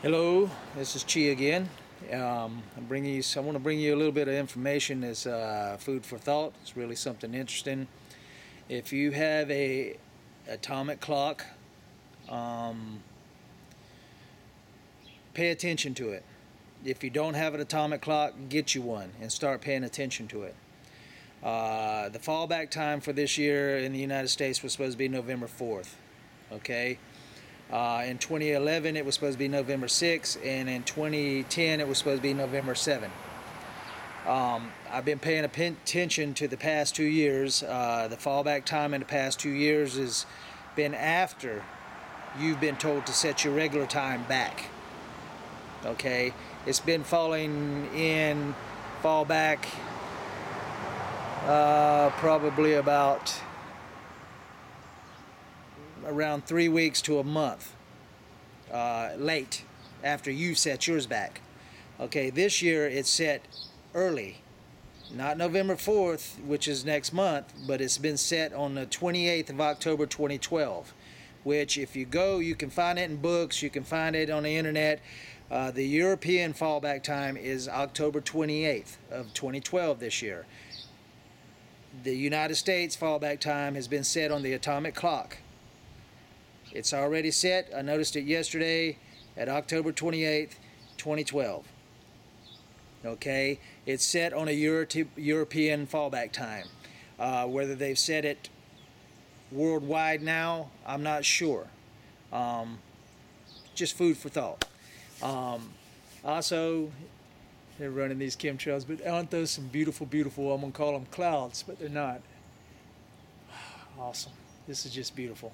Hello, this is Chi again. I want to bring you a little bit of information as food for thought. It's really something interesting. If you have a atomic clock, um, pay attention to it. If you don't have an atomic clock, get you one and start paying attention to it. The fallback time for this year in the United States was supposed to be November 4th. Okay. In 2011, it was supposed to be November 6th, and in 2010, it was supposed to be November 7th. I've been paying attention to the past 2 years. The fallback time in the past 2 years has been after you've been told to set your regular time back. Okay, it's been falling in fallback probably about around 3 weeks to a month late after you set yours back. Okay, this year it's set early, not November 4th, which is next month, but it's been set on the 28th of October 2012, which if you go, you can find it in books, you can find it on the internet. The European fallback time is October 28th of 2012 this year. The United States fallback time has been set on the atomic clock. It's already set. I noticed it yesterday at October 28th, 2012. Okay, it's set on a European fallback time. Whether they've set it worldwide now, I'm not sure. Just food for thought. Also, they're running these chemtrails, but aren't those some beautiful, beautiful, I'm going to call them clouds, but they're not. Awesome. This is just beautiful.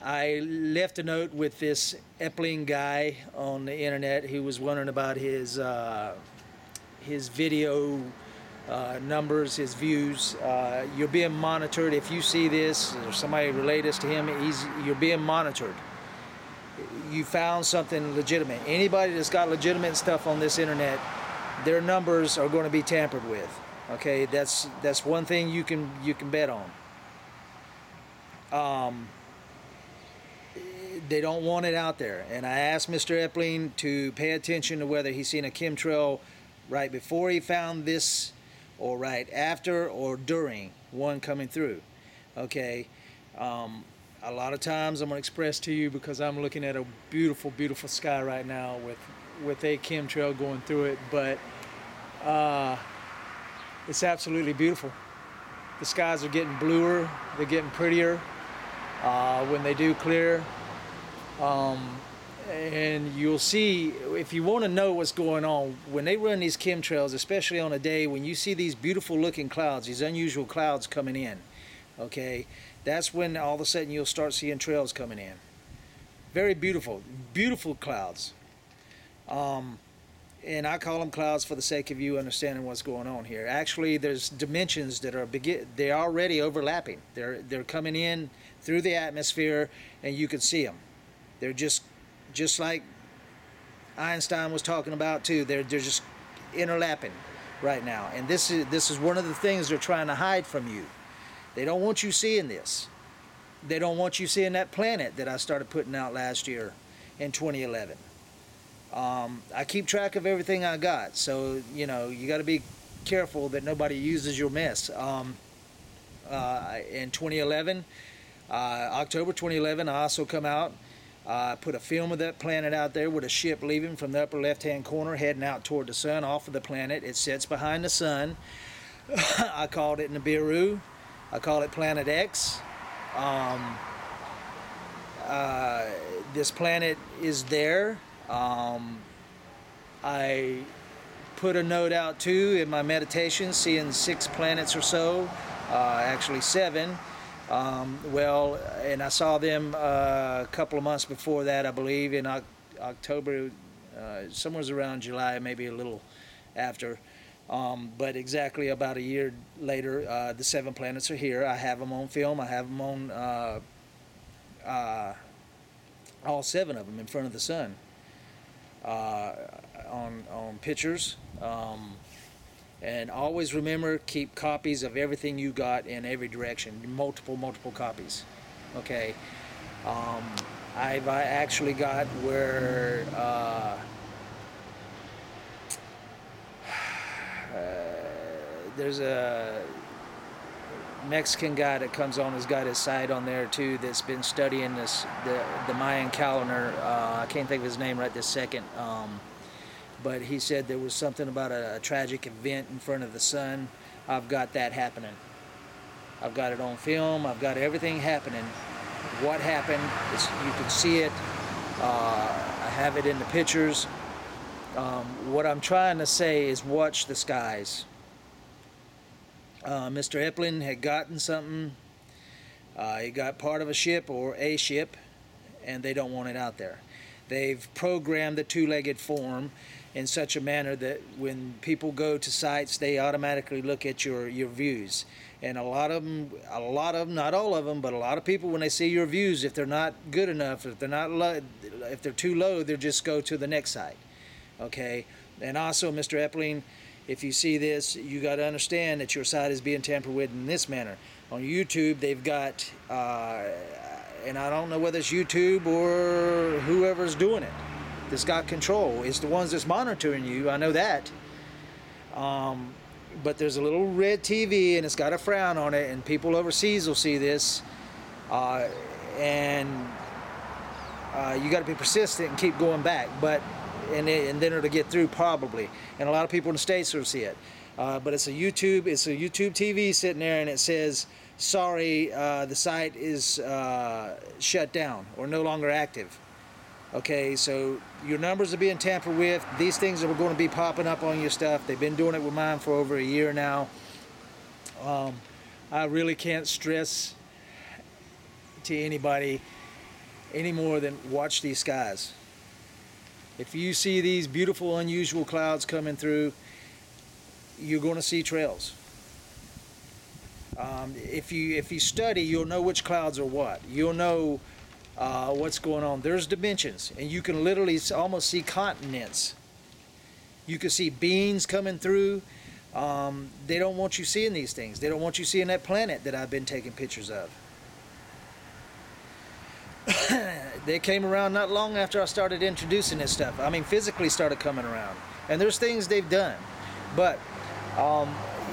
I left a note with this Epling guy on the internet. He was wondering about his video numbers, his views. You're being monitored. If you see this or somebody relate this to him, you're being monitored. You found something legitimate. Anybody that's got legitimate stuff on this internet, their numbers are going to be tampered with. Okay, that's one thing you can bet on. They don't want it out there, and I asked Mr. Epling to pay attention to whether he's seen a chemtrail right before he found this, or right after, or during one coming through. Okay, a lot of times I'm going to express to you because I'm looking at a beautiful, beautiful sky right now with a chemtrail going through it, but it's absolutely beautiful. The skies are getting bluer, they're getting prettier when they do clear. And you'll see, if you want to know what's going on, when they run these chemtrails, especially on a day when you see these beautiful looking clouds, these unusual clouds coming in, okay, that's when all of a sudden you'll start seeing trails coming in. Very beautiful, beautiful clouds. And I call them clouds for the sake of you understanding what's going on here. Actually, there's dimensions that are they're already overlapping. They're coming in through the atmosphere, and you can see them. They're just like Einstein was talking about too. They're just interlapping right now, and this is one of the things they're trying to hide from you. They don't want you seeing this. They don't want you seeing that planet that I started putting out last year in 2011. I keep track of everything I got, so you know you got to be careful that nobody uses your mess. In 2011, October 2011, I also come out, put a film of that planet out there with a ship leaving from the upper left-hand corner, heading out toward the sun off of the planet. It sits behind the sun. I called it Nibiru. I call it Planet X. This planet is there. I put a note out too in my meditation, seeing 6 planets or so, actually 7. And I saw them a couple of months before that, I believe, in October, somewhere around July, maybe a little after. But exactly about a year later, the 7 planets are here. I have them on film. I have them on all 7 of them in front of the sun. On pictures, and always remember, keep copies of everything you got in every direction, multiple copies. Okay, I've actually got where there's a Mexican guy that comes on, has got his site on there too, that's been studying the Mayan calendar. I can't think of his name right this second, but he said there was something about a tragic event in front of the sun. I've got that happening. I've got it on film. I've got everything happening. What happened? You can see it. I have it in the pictures. What I'm trying to say is watch the skies. Mr. Epling had gotten something. He got part of a ship or a ship, and they don't want it out there. They've programmed the two-legged form in such a manner that when people go to sites, they automatically look at your views. And a lot of them, not all of them, but a lot of people, when they see your views, if they're not good enough, if they're too low, they'll just go to the next site. Okay. And also, Mr. Epling, if you see this, you got to understand that your site is being tampered with in this manner. On YouTube, they've got, and I don't know whether it's YouTube or whoever's doing it that's got control. It's the ones that's monitoring you, I know that. But there's a little red TV and it's got a frown on it, and people overseas will see this. And you got to be persistent and keep going back. And then it'll get through probably. And a lot of people in the States will see it. But it's a YouTube TV sitting there, and it says, sorry, the site is shut down or no longer active. Okay, so your numbers are being tampered with. These things are going to be popping up on your stuff. They've been doing it with mine for over a year now. I really can't stress to anybody any more than watch these skies. If you see these beautiful, unusual clouds coming through, you're going to see trails. If you study, you'll know which clouds are what. You'll know what's going on. There's dimensions, and you can literally almost see continents. You can see beings coming through. They don't want you seeing these things. They don't want you seeing that planet that I've been taking pictures of. They came around not long after I started introducing this stuff. I mean, physically started coming around. And there's things they've done. But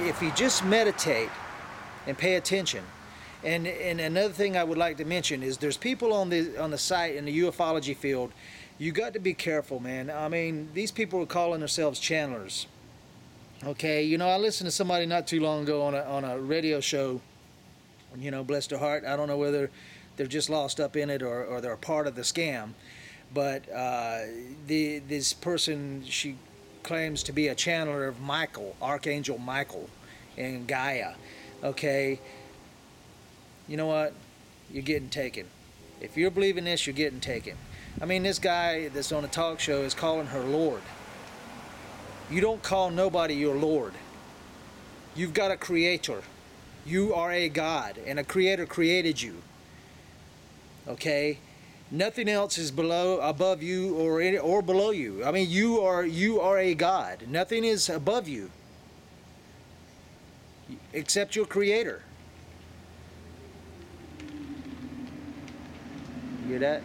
if you just meditate and pay attention, and another thing I would like to mention is there's people on the site in the ufology field. You got to be careful, man. I mean, these people are calling themselves channelers. Okay, you know, I listened to somebody not too long ago on a radio show. You know, bless their heart. I don't know whether they're just lost up in it or they're a part of the scam. But this person, she claims to be a channeler of Michael, Archangel Michael, and Gaia. Okay, you know what? You're getting taken. If you're believing this, you're getting taken. I mean, this guy that's on a talk show is calling her Lord. You don't call nobody your Lord. You've got a creator. You are a God, and a creator created you. Okay? Nothing else is above you or below you. I mean, you are a God. Nothing is above you except your creator. You hear that?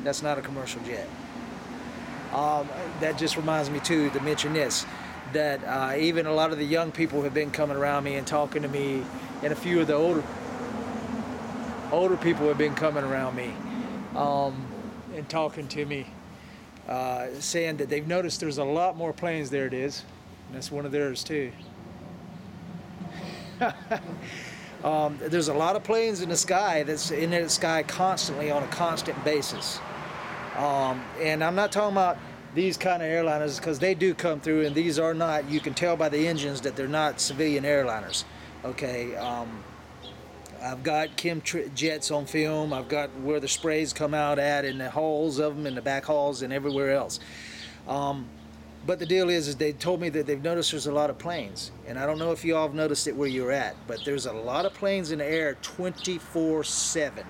That's not a commercial jet. That just reminds me too to mention this, that even a lot of the young people have been coming around me and talking to me, and a few of the older people have been coming around me and talking to me, saying that they've noticed there's a lot more planes. There it is, and that's one of theirs too. There's a lot of planes in the sky that's in the sky constantly on a constant basis. And I'm not talking about these kind of airliners, because they do come through, and these are not, you can tell by the engines that they're not civilian airliners. Okay, I've got jets on film. I've got where the sprays come out at in the halls of them, in the back halls and everywhere else. But the deal is they told me that they've noticed there's a lot of planes. And I don't know if you all have noticed it where you're at, but there's a lot of planes in the air 24/7.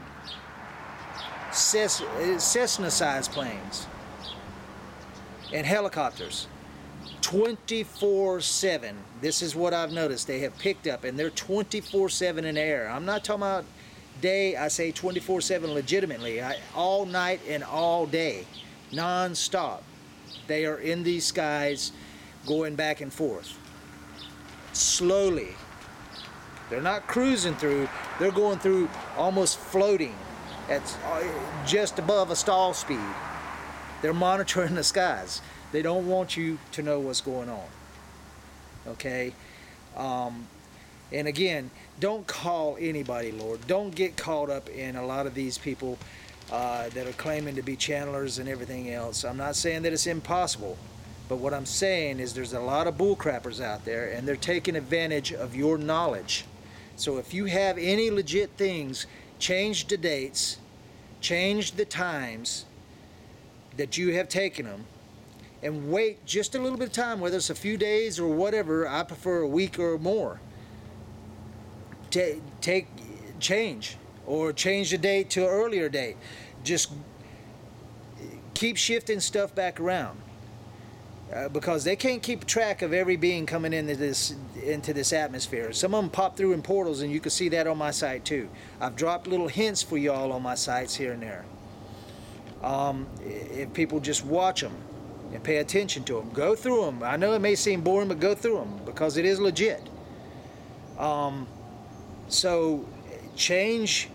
Cessna-sized planes and helicopters 24/7. This is what I've noticed they have picked up, and they're 24/7 in the air. I'm not talking about day, I say 24/7 legitimately, all night and all day, non-stop. They are in these skies going back and forth. Slowly. They're not cruising through, they're going through almost floating at just above a stall speed. They're monitoring the skies. They don't want you to know what's going on. Okay? And again, don't call anybody, Lord. Don't get caught up in a lot of these people that are claiming to be channelers and everything else. I'm not saying that it's impossible, but what I'm saying is there's a lot of bullcrappers out there, and they're taking advantage of your knowledge. So if you have any legit things, change the dates, change the times that you have taken them, and wait just a little bit of time, whether it's a few days or whatever. I prefer a week or more. Change the date to an earlier date. Just keep shifting stuff back around, because they can't keep track of every being coming into this atmosphere. Some of them pop through in portals, and you can see that on my site too. I've dropped little hints for y'all on my sites here and there. If people just watch them and pay attention to them, go through them. I know it may seem boring, but go through them, because it is legit. So change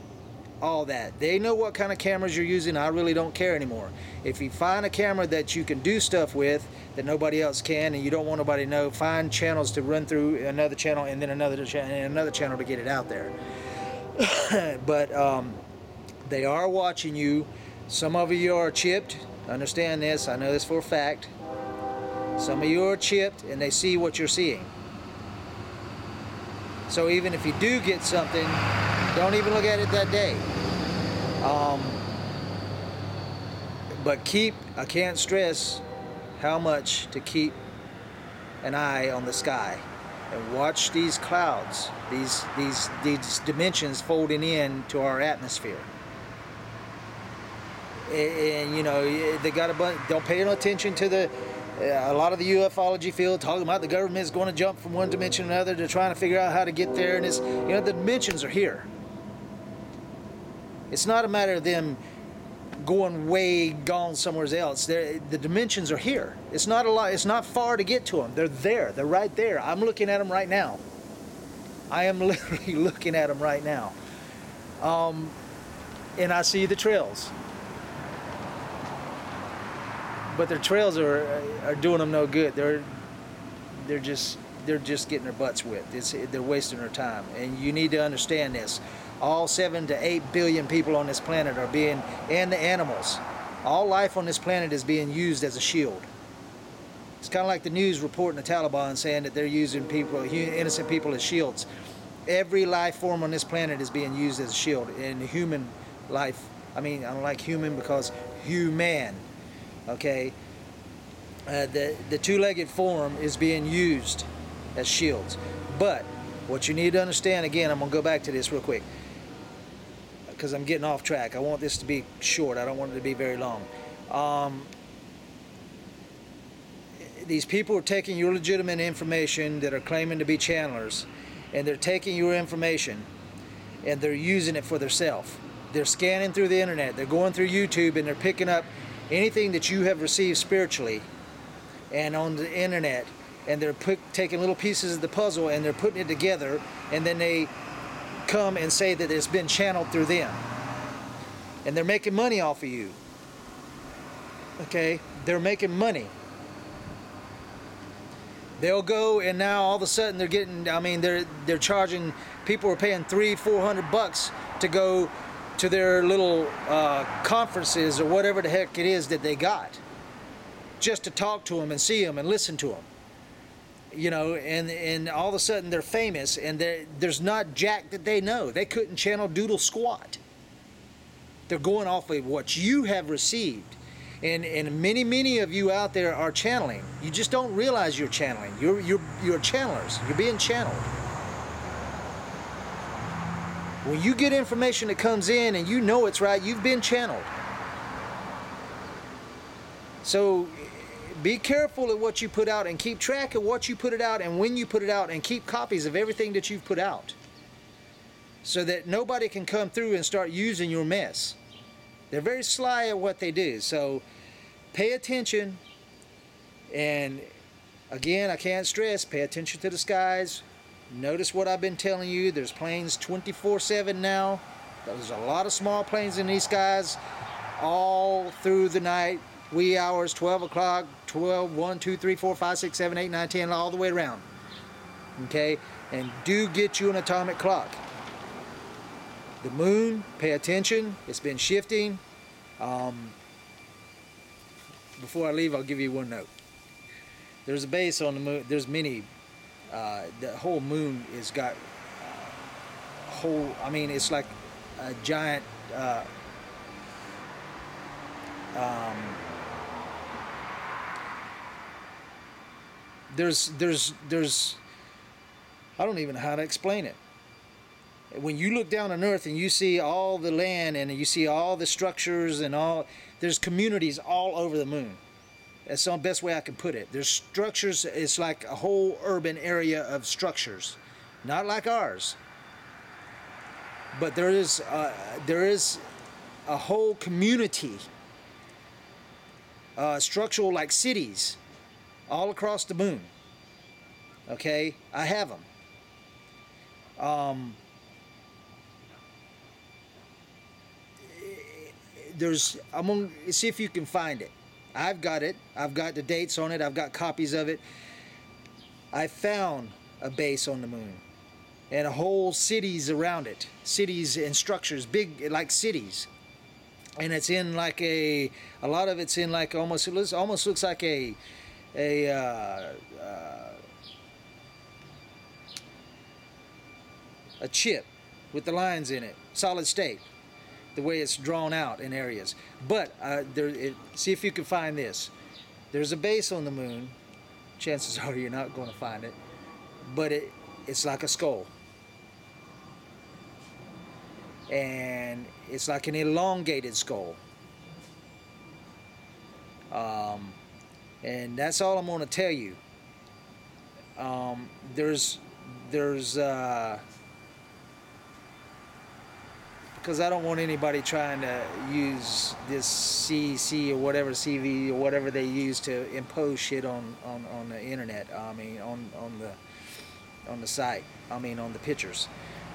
all that. They know what kind of cameras you're using. I really don't care anymore. If you find a camera that you can do stuff with that nobody else can, and you don't want nobody to know, find channels to run through another channel, and then another channel, and another channel to get it out there. But they are watching you. Some of you are chipped. Understand this. I know this for a fact. Some of you are chipped, and they see what you're seeing. So even if you do get something, don't even look at it that day. But I can't stress how much to keep an eye on the sky and watch these clouds, these dimensions folding in to our atmosphere. And you know, they got a bunch. Don't pay no attention to a lot of the ufology field talking about the government is going to jump from one dimension to another. They're trying to figure out how to get there, and the dimensions are here. It's not a matter of them going gone somewhere else. The dimensions are here. It's not a lot. It's not far to get to them. They're there. They're right there. I'm looking at them right now. I am literally looking at them right now. And I see the trails. But their trails are doing them no good. They're just getting their butts whipped. They're wasting their time, and you need to understand this. All 7 to 8 billion people on this planet are being, and the animals, all life on this planet is being used as a shield. It's kind of like the news reporting the Taliban saying that they're using innocent people as shields. Every life form on this planet is being used as a shield. And human life, I mean, I don't like human because human. Okay, the two-legged form is being used as shields. But what you need to understand, again, I'm going to go back to this real quick because I'm getting off track. I want this to be short. I don't want it to be very long. These people are taking your legitimate information that are claiming to be channelers, and they're taking your information and they're using it for themselves. They're scanning through the internet. They're going through YouTube, and they're picking up anything that you have received spiritually and on the internet, and they're taking little pieces of the puzzle and they're putting it together, and then they come and say that it's been channeled through them, and they're making money off of you. Okay, they're making money. They'll go, and now all of a sudden they're getting, I mean, they're charging, people are paying $300-400 to go to their little conferences or whatever the heck it is that they got, just to talk to them and see them and listen to them. You know, and all of a sudden they're famous, and there's not jack that they know. They couldn't channel doodle squat. They're going off of what you have received. And many of you out there are channeling. You just don't realize you're channeling. You're channelers. You're being channeled. When you get information that comes in and you know it's right, you've been channeled. So be careful of what you put out, and keep track of what you put it out and when you put it out, and keep copies of everything that you've put out. so that nobody can come through and start using your mess. They're very sly at what they do. So pay attention. And again, I can't stress, pay attention to the skies. Notice what I've been telling you. There's planes 24/7 now. There's a lot of small planes in these skies all through the night. Wee hours, 12 o'clock, 12, 1, 2, 3, 4, 5, 6, 7, 8, 9, 10, all the way around. Okay? And do get you an atomic clock. The moon, pay attention. It's been shifting. Before I leave, I'll give you one note. There's a base on the moon. There's many. The whole moon is got whole. I mean, it's like a giant. There's. I don't even know how to explain it. When you look down on Earth and you see all the land and you see all the structures and all, there's communities all over the moon. That's the best way I can put it. There's structures. It's like a whole urban area of structures, not like ours. But there is a whole community, structural like cities, all across the moon. Okay, I have them. I'm gonna see if you can find it. I've got it. I've got the dates on it. I've got copies of it. I found a base on the moon and a whole cities around it. Cities and structures, big like cities. And it's in like a lot of it's in like almost looks like a chip with the lines in it, solid state, the way it's drawn out in areas. But see if you can find this. There's a base on the moon. Chances are you're not going to find it, but it's like a skull, and it's like an elongated skull. And that's all I'm going to tell you. There's because I don't want anybody trying to use this CC or whatever, CV or whatever they use to impose shit on the internet. I mean, on the site. I mean, on the pictures.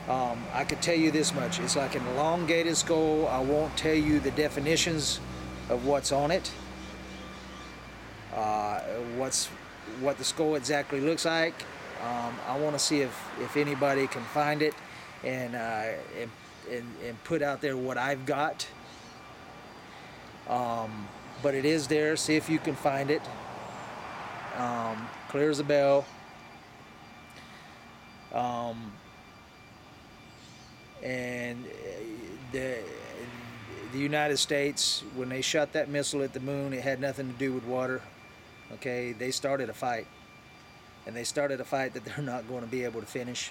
I could tell you this much: it's like an elongated skull. I won't tell you the definitions of what's on it. What the skull exactly looks like. I want to see if anybody can find it and put out there what I've got. But it is there. See if you can find it. Clear as a bell. And the United States, when they shot that missile at the moon, it had nothing to do with water. Okay, they started a fight. And they started a fight that they're not going to be able to finish.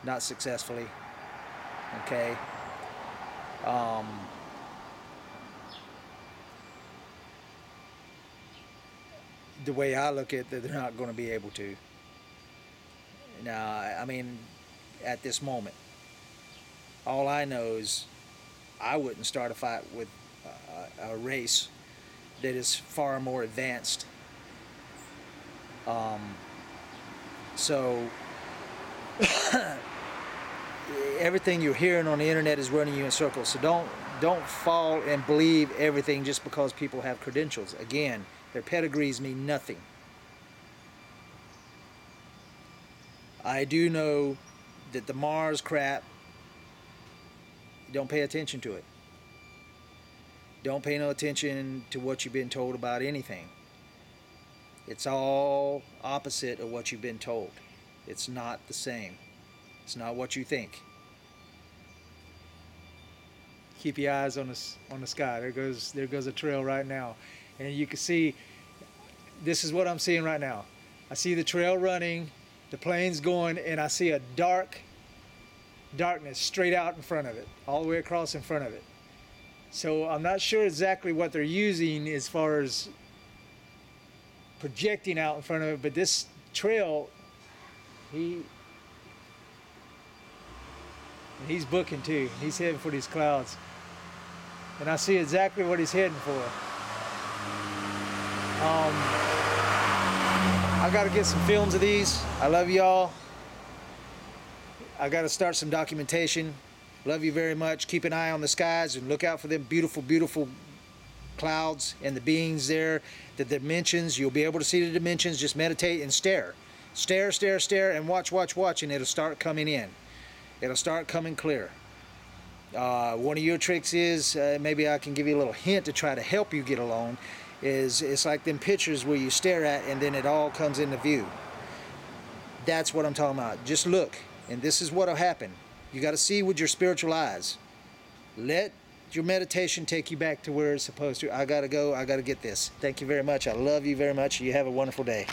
Not successfully. Okay. The way I look at it, they're not going to be able to. Now, I mean, at this moment, all I know is I wouldn't start a fight with a race that is far more advanced. So everything you're hearing on the internet is running you in circles. So don't fall and believe everything just because people have credentials. Again, their pedigrees mean nothing. I do know that the Mars crap, don't pay attention to it. Don't pay no attention to what you've been told about anything. It's all opposite of what you've been told. It's not the same. It's not what you think. Keep your eyes on the sky. There goes a trail right now, and you can see. This is what I'm seeing right now. I see the trail running, the plane's going, and I see a darkness straight out in front of it, all the way across in front of it. So I'm not sure exactly what they're using as far as projecting out in front of it, but this trail, And he's booking too. He's heading for these clouds. And I see exactly what he's heading for. I got to get some films of these. I love y'all. I got to start some documentation. Love you very much. Keep an eye on the skies and look out for them beautiful, beautiful clouds and the beings there, the dimensions. You'll be able to see the dimensions. Just meditate and stare. Stare, stare, stare, and watch, watch, watch, and it'll start coming in. It'll start coming clear. One of your tricks is, maybe I can give you a little hint to try to help you get along, is it's like them pictures where you stare at and then it all comes into view. That's what I'm talking about. Just look, and this is what'll happen. You got to see with your spiritual eyes. Let your meditation take you back to where it's supposed to. I got to go. I got to get this. Thank you very much. I love you very much. You have a wonderful day.